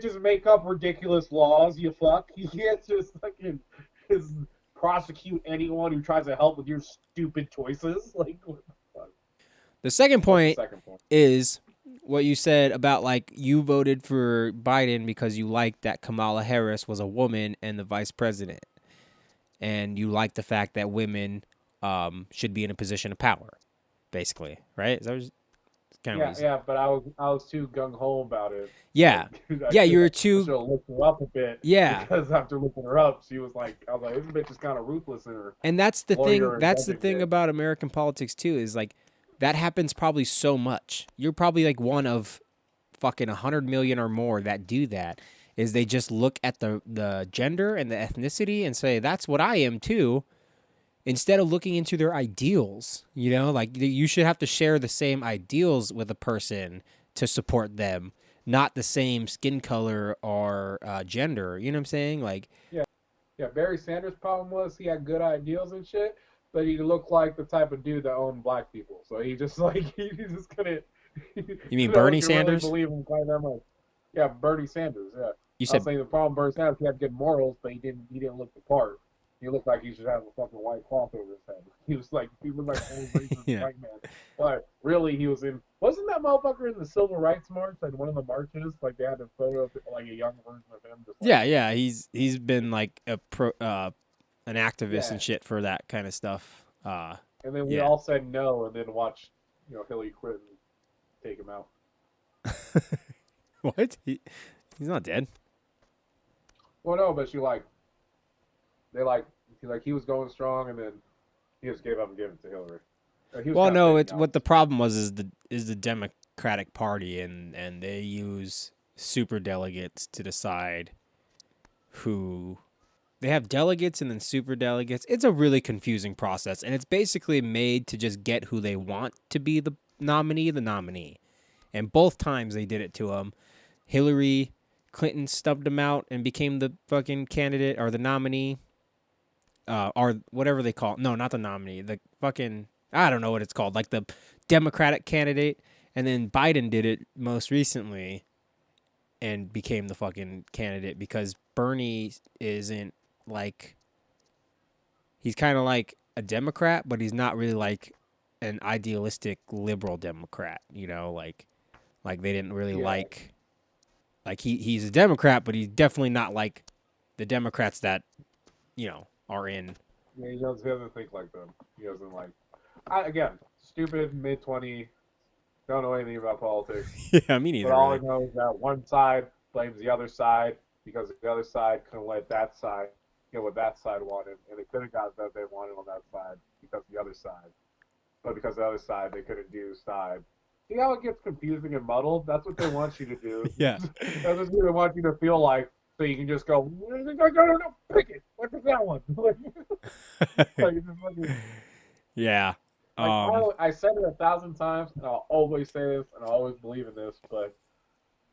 just make up ridiculous laws, you fuck. You can't just fucking just prosecute anyone who tries to help with your stupid choices. Like, what the fuck? The second point is what you said about, like, you voted for Biden because you liked that Kamala Harris was a woman and the vice president. And you like the fact that women should be in a position of power, basically, right? Is that what yeah, but I was too gung ho about it. Yeah, you were too. I should have looked her up a bit. Yeah, because after looking her up, I was like, this bitch is kind of ruthless in her. And that's the thing. That's the thing about American politics too. Is like that happens probably so much. You're probably like one of fucking 100 million or more that do that. Is they just look at the gender and the ethnicity and say that's what I am too, instead of looking into their ideals. You know, like you should have to share the same ideals with a person to support them, not the same skin color or gender. You know what I'm saying? Like, Yeah, yeah. Barry Sanders' problem was he had good ideals and shit, but he looked like the type of dude that owned black people. So he just like he just couldn't. you mean No one Bernie could really Sanders? believe him quite that much. Yeah, Bernie Sanders. Yeah, You I was said, saying the problem Bernie Sanders he had good morals, but he didn't look the part. He looked like he should have a fucking white cloth over his head. He looked like an old racist yeah, white man. But really, he was in. Wasn't that motherfucker in the Civil Rights March? Like one of the marches, like they had a photo of like a young version of him, just like yeah. He's been like a an activist yeah. and shit for that kind of stuff. And then we Yeah. all said no, and then watched Hillary Clinton take him out. What? He's not dead. Well, no, but they like he was going strong, and then he just gave up and gave it to Hillary. He was Well, kind of no, fading it's out. what the problem was is the Democratic Party, and they use super delegates to decide who they have delegates and then super delegates. It's a really confusing process, and it's basically made to just get who they want to be the nominee. And both times they did it to him. Hillary Clinton stubbed him out and became the fucking candidate or the nominee, or whatever they call it. No, not the nominee. The fucking, I don't know what it's called. Like the Democratic candidate. And then Biden did it most recently and became the fucking candidate because Bernie isn't like, he's kind of like a Democrat, but he's not really like an idealistic liberal Democrat, you know, like they didn't really Yeah, like he's a Democrat, but he's definitely not like the Democrats that, are in. yeah, he doesn't think like them. He doesn't like. Again, stupid, mid-20, don't know anything about politics. Yeah, me But neither, all I really. know is that one side blames the other side because the other side couldn't let that side get what that side wanted, and they couldn't got what they wanted on that side because the other side. But because the other side they couldn't do side. See how it gets confusing and muddled? That's what they want you to do. Yeah. That's what they want you to feel like, so you can just go, no, pick it. What is that one? Like, it's just Yeah. like Um, I said it 1,000 times, and I'll always say this, and I'll always believe in this, but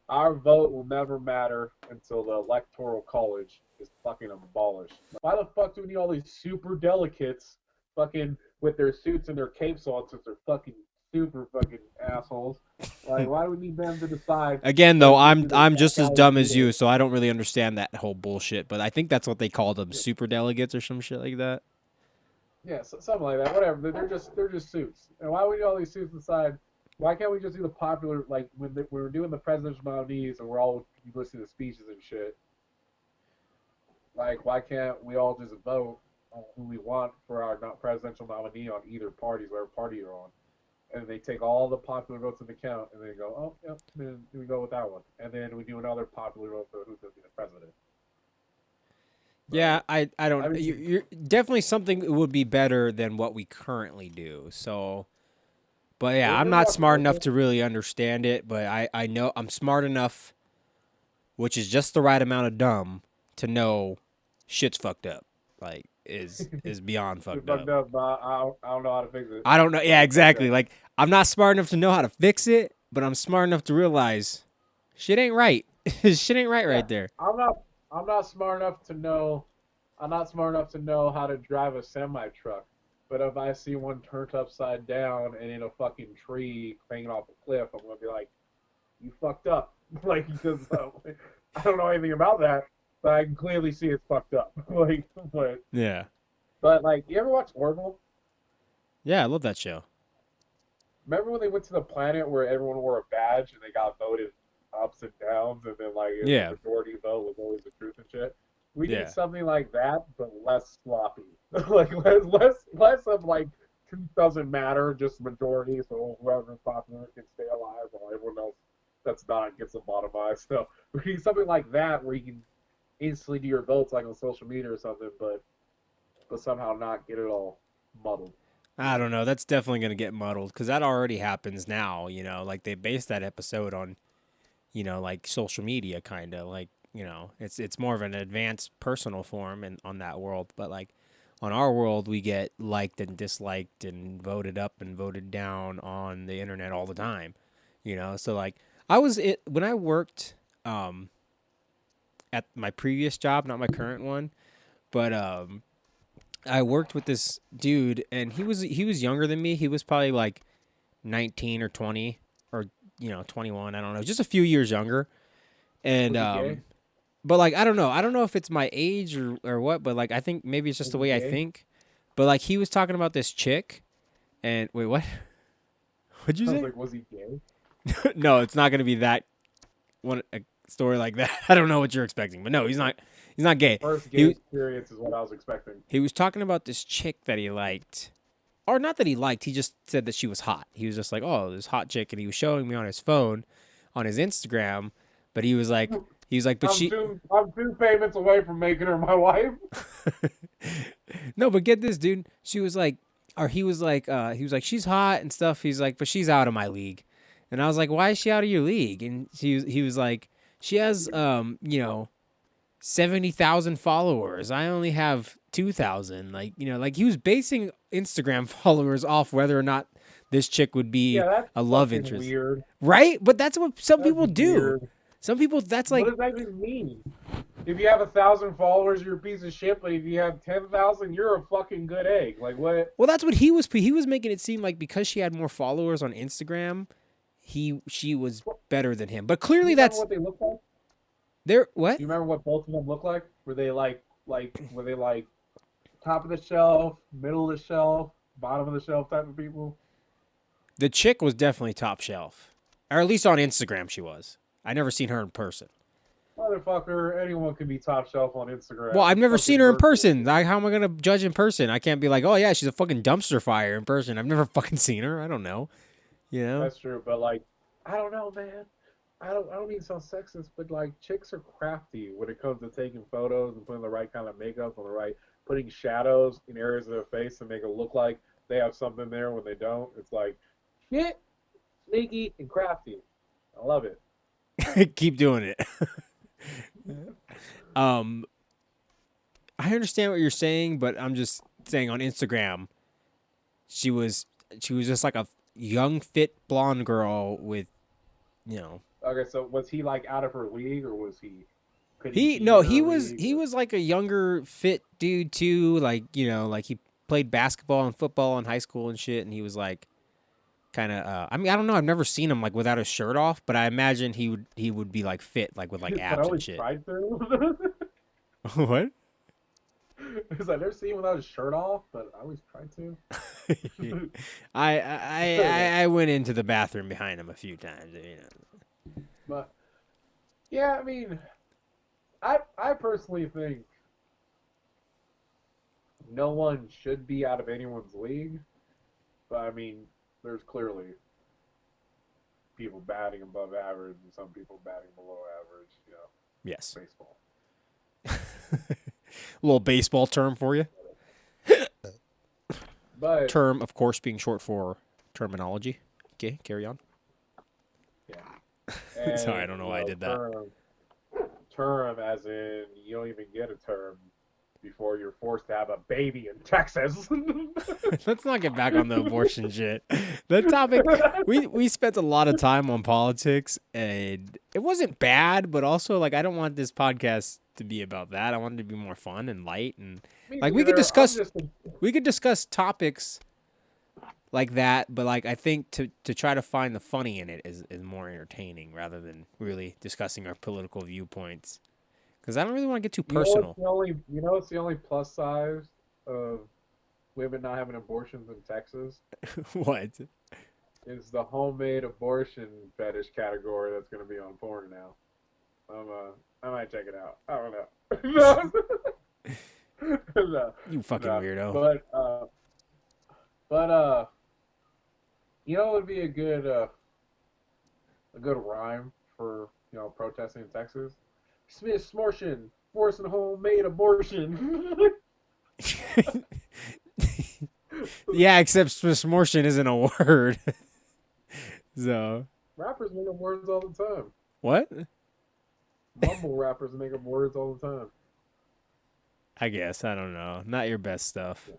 our vote will never matter until the electoral college is fucking abolished. Why the fuck do we need all these super delegates fucking with their suits and their capes on since they're fucking super fucking assholes? Like, why do we need them to decide again though, whether we I'm should I'm back just as out or dumb do as you, it? so I don't really understand that whole bullshit, but I think that's what they call them, super delegates or some shit like that. Yeah, something like that. Whatever. They're just suits. And why would we do all these suits inside? Why can't we just do the popular like when we're doing the presidential nominees and we're all listening to speeches and shit? Like, why can't we all just vote on who we want for our not presidential nominee on either party, whatever party you're on? And they take all the popular votes into account, and they go, oh, yep, then we go with that one. And then we do another popular vote for who's going to be the president. Yeah, Like, I I don't. mean, You're definitely something would be better than what we currently do. So, but yeah, isn't I'm it not more smart enough efficient? to really understand it. But I know I'm smart enough, which is just the right amount of dumb to know shit's fucked up. Like is beyond It's fucked fucked up. up, but I don't know how to fix it. I don't know. But Yeah, it's fucked exactly. up. Like I'm not smart enough to know how to fix it, but I'm smart enough to realize shit ain't right. Shit ain't right Yeah, there. I'm not. I'm not smart enough to know. I'm not smart enough to know how to drive a semi truck. But if I see one turned upside down and in a fucking tree hanging off a cliff, I'm gonna be like, "You fucked up." Like because I don't know anything about that, but I can clearly see it's fucked up. Like, but Yeah. like, you ever watch Orville? Yeah, I love that show. Remember when they went to the planet where everyone wore a badge and they got voted ups and downs, and then like the Yeah. majority vote was always the truth and shit. We need Yeah. something like that, but less sloppy. Like less of like truth doesn't matter, just majority. So whoever's popular can stay alive, while everyone else that's not gets lobotomized. So we need something like that where you can instantly do your votes like on social media or something, but somehow not get it all muddled. I don't know. That's definitely gonna get muddled because that already happens now. Like they base that episode on, like social media, kind of like it's more of an advanced personal form and on that world, but like on our world we get liked and disliked and voted up and voted down on the internet all the time. So like when I worked um at my previous job, not my current one, but I worked with this dude, and he was younger than me. He was probably like 19 or 20 or 21. I don't know, just a few years younger. And Was he gay? but like I don't know. I don't know if it's my age or what, but like I think maybe it's just Was the he way I gay? think. But like he was talking about this chick, and wait, what? What'd you I was say? like, was he gay? No, it's not gonna be that one a story like that. I don't know what you're expecting, but no, he's not. He's not gay. First gay He experience is what I was expecting. he was talking about this chick that he liked, or not that he liked. He just said that she was hot. He was just like, oh, this hot chick, and he was showing me on his phone, on his Instagram. But but I'm she, two payments away from making her my wife. no, but get this, dude. She was like, or he was like, she's hot and stuff. He's like, but she's out of my league. And I was like, why is she out of your league? And he was like, she has 70,000 followers. I only have 2,000. Like, like he was basing Instagram followers off whether or not this chick would Yeah, be that's a love fucking interest. weird. Right? But that's what some That's people do. weird. Some people, that's What like, does that even mean? If you have 1,000 followers, you're a piece of shit. But if you have 10,000, you're a fucking good egg. Like what? well, that's what he was making it seem like because she had more followers on Instagram, she was better than him. But Do clearly you remember that's what they look like? there. What? Do you remember what both of them look like? Were they like top of the shelf, middle of the shelf, bottom of the shelf type of people? The chick was definitely top shelf, or at least on Instagram she was. I never seen her in person. Motherfucker, anyone can be top shelf on Well, Instagram. I've never seen Fucking her in virtual. person. How am I gonna judge in person? I can't be like, oh yeah, she's a fucking dumpster fire in person. I've never fucking seen her. I don't know. You know? That's true, but like, I don't know, man. I don't mean to sound sexist, but like, chicks are crafty when it comes to taking photos and putting the right kind of makeup on the right, putting shadows in areas of their face to make it look like they have something there when they don't. It's like, shit, sneaky and crafty. I love it. Keep doing it. um, I understand what you're saying, but I'm just saying on Instagram, she was she was just like a young, fit blonde girl with you know Okay, so was he like out of her league, or was he? Could he he be no in her he was league? he Or, was like a younger, fit dude too. Like like he played basketball and football in high school and shit, and he was like kind of I mean I don't know, I've never seen him like without his shirt off, but I imagine he would be like fit, like with like but I abs and always shit. tried to. What? Because I've never seen him without his shirt off, but I always tried to. I went into the bathroom behind him a few times. But yeah, I mean, I personally think no one should be out of anyone's league. But I mean, there's clearly people batting above average and some people batting below average. Yes. Baseball. A little baseball term for you. But Term, of course, being short for terminology. Okay, carry on. yeah, Sorry, I and don't know why I did that. term as in you don't even get a term before you're forced to have a baby in Texas. Let's not get back on the abortion shit. The topic we spent a lot of time on politics, and it wasn't bad, but also like I don't want this podcast to be about that. I want it to be more fun and light, and Me like neither. I'm just we could discuss topics like that, but like I think to try to find the funny in it is more entertaining rather than really discussing our political viewpoints. Because I don't really want to get too personal. what's the only plus size of women not having abortions in Texas What? is the homemade abortion fetish category that's going to be on porn now. I might check it out. I don't know. No, You fucking no. weirdo. But it would be a good rhyme for protesting in Texas. Smith Smortion forcing homemade abortion. Yeah, except smortion isn't a word. So Rappers make up words all the time. what? Mumble rappers make up words all the time. I guess I don't know. Not your best stuff.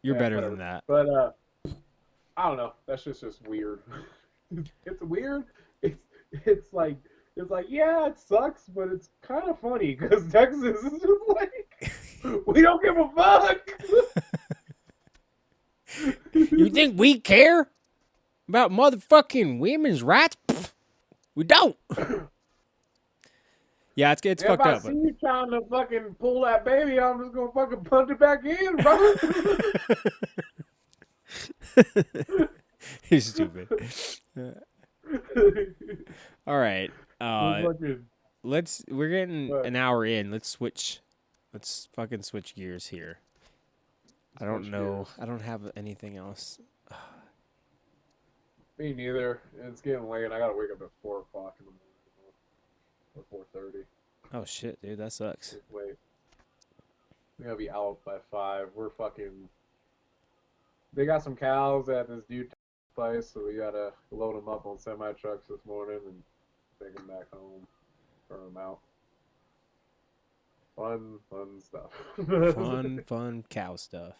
You're Yeah, better than whatever. that. But I don't know. That's just weird. It's weird. It's like yeah, it sucks, but it's kind of funny because Texas is just like we don't give a fuck. You think we care about motherfucking women's rights? Pfft, we don't. Yeah, it's If fucked I up. see you trying to fucking pull that baby, I'm just gonna fucking punch it back in, bro. You're stupid. All right. We're getting an hour in. Let's fucking switch gears here. I don't know. I don't have anything else. Me neither. It's getting late. I gotta wake up at 4 o'clock in the morning or 4:30. Oh shit, dude, that sucks. It's late. We gotta be out by 5. We're fucking. They got some cows at this dude's place, so we gotta load them up on semi trucks this morning and take them back home, burn them out. Fun stuff. Fun cow stuff.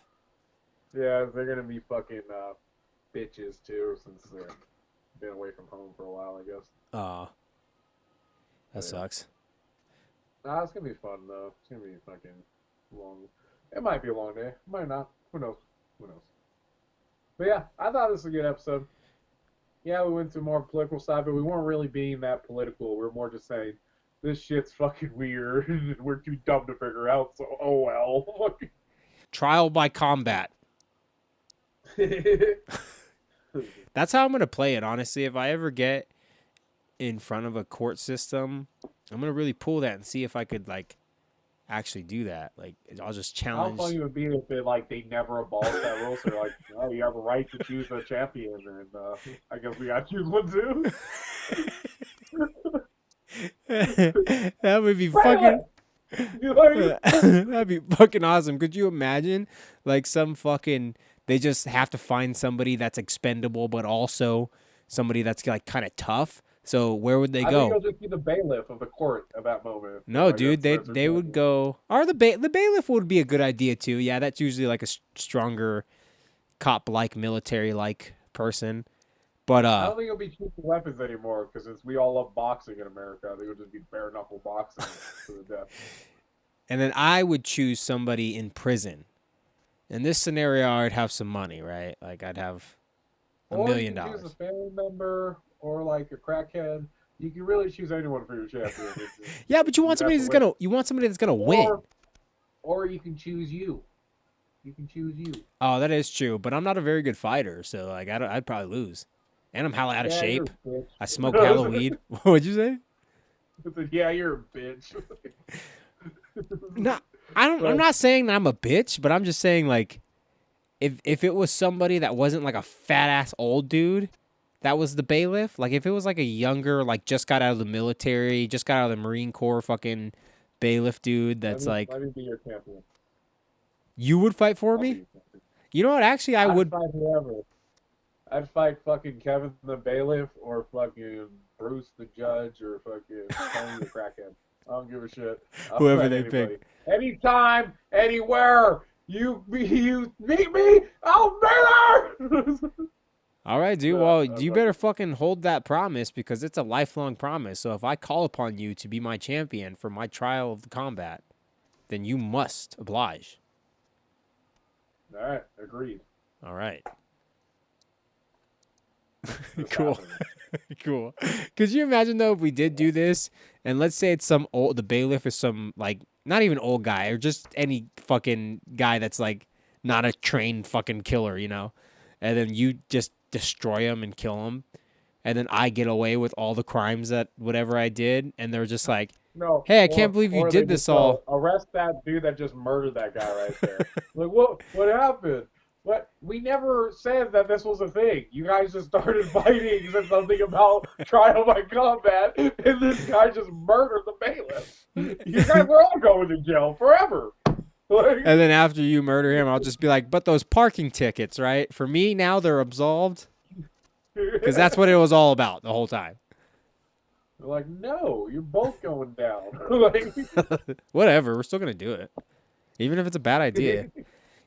Yeah, they're gonna be fucking bitches too, since they've been away from home for a while, I guess. Aw. That sucks. Nah, it's gonna be fun though. It's gonna be fucking long. It might be a long day. It might not. Who knows? Who knows? But yeah, I thought this was a good episode. Yeah, we went to more political side, but we weren't really being that political. We were more just saying, this shit's fucking weird, and we're too dumb to figure out, so oh well. Trial by combat. That's how I'm gonna play it, honestly. If I ever get in front of a court system, I'm gonna really pull that and see if I could like actually do that. Like, I'll just How challenge. funny it would be if they never abolished that rule, so they're like, oh, you have a right to choose a champion, and I guess we gotta choose one too. That would be fucking. That'd be fucking awesome. Could you imagine, like, they just have to find somebody that's expendable, but also somebody that's like kind of tough. So where would they I go? think he'll just be the bailiff of the court at that moment. No, Like, dude, they would go. Or the bailiff would be a good idea too. Yeah, that's usually like a stronger cop-like, military-like person. But I don't think he'll be choosing weapons anymore because since we all love boxing in America, I think it'll just be bare knuckle boxing to the death. and then I would choose somebody in prison. In this scenario, I'd have some money, right? Like I'd have $1 million. Or you can choose a family member or like a crackhead. You can really choose anyone for your champion. Yeah, but you want somebody that's gonna win. Or you can choose you. You can choose you. Oh, that is true. But I'm not a very good fighter, so like I'd probably lose. And I'm hella out of shape. I smoke hella weed. What'd you say? Yeah, you're a bitch. No, I'm not saying that I'm a bitch, but I'm just saying like, if it was somebody that wasn't like a fat ass old dude, that was the bailiff. Like if it was like a younger, like just got out of the military, just got out of the Marine Corps, fucking bailiff dude. That's let me be your champion. You would fight for me? You know what? Actually, I would fight whoever. I'd fight fucking Kevin the bailiff or fucking Bruce the judge or fucking Tony the crackhead. I don't give a shit. Whoever they pick. Anytime, anywhere. You meet me, I'll be there. All right, dude. Well, you better fucking hold that promise because it's a lifelong promise. So if I call upon you to be my champion for my trial of the combat, then you must oblige. All right, agreed. All right. Cool. Cool. Could you imagine though if we did do this and let's say it's the bailiff is some like not even old guy or just any fucking guy that's like not a trained fucking killer, you know? And then you just destroy him and kill him. And then I get away with all the crimes that whatever I did and they're just like, no, hey, I can't believe you did this all. Arrest that dude that just murdered that guy right there. Like, what happened? What? We never said that this was a thing. You guys just started fighting, said something about trial by combat, and this guy just murdered the bailiff. You guys were all going to jail forever. Like, And then after you murder him, I'll just be like, but those parking tickets, right? For me, now they're absolved. Because that's what it was all about the whole time. they're like, no, you're both going down. Like, Whatever, we're still going to do it. Even if it's a bad idea.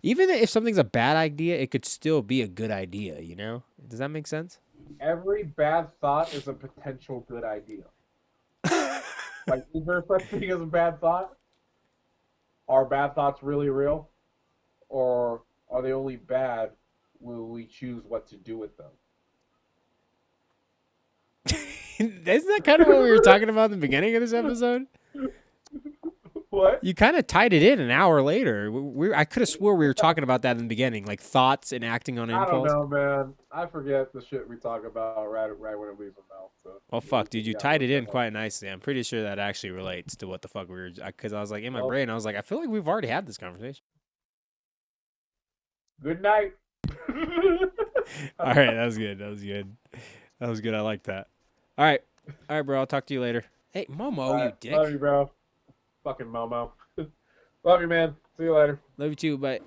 Even if something's a bad idea, it could still be a good idea, you know? Does that make sense? every bad thought is a potential good idea. Like, is there such thing as a bad thought? Are bad thoughts really real? Or are they only bad when we choose what to do with them? Isn't that kind of what we were talking about in the beginning of this episode? What? You kind of tied it in an hour later. I could have swore we were talking about that in the beginning, like thoughts and acting on I don't impulse. know, man. I forget the shit we talk about right when it leaves my mouth. So. Well, fuck, dude, you Yeah, tied it in whatever. quite nicely. I'm pretty sure that actually relates to what the fuck we were. Because I was like, in my Well- brain, I was like, I feel like we've already had this conversation. Good night. All right, that was good. That was good. That was good. I like that. All right, bro. I'll talk to you later. Hey, Momo, All you right, dick. love you, bro. Fucking Momo. Love you, man. See you later. Love you too. Bye.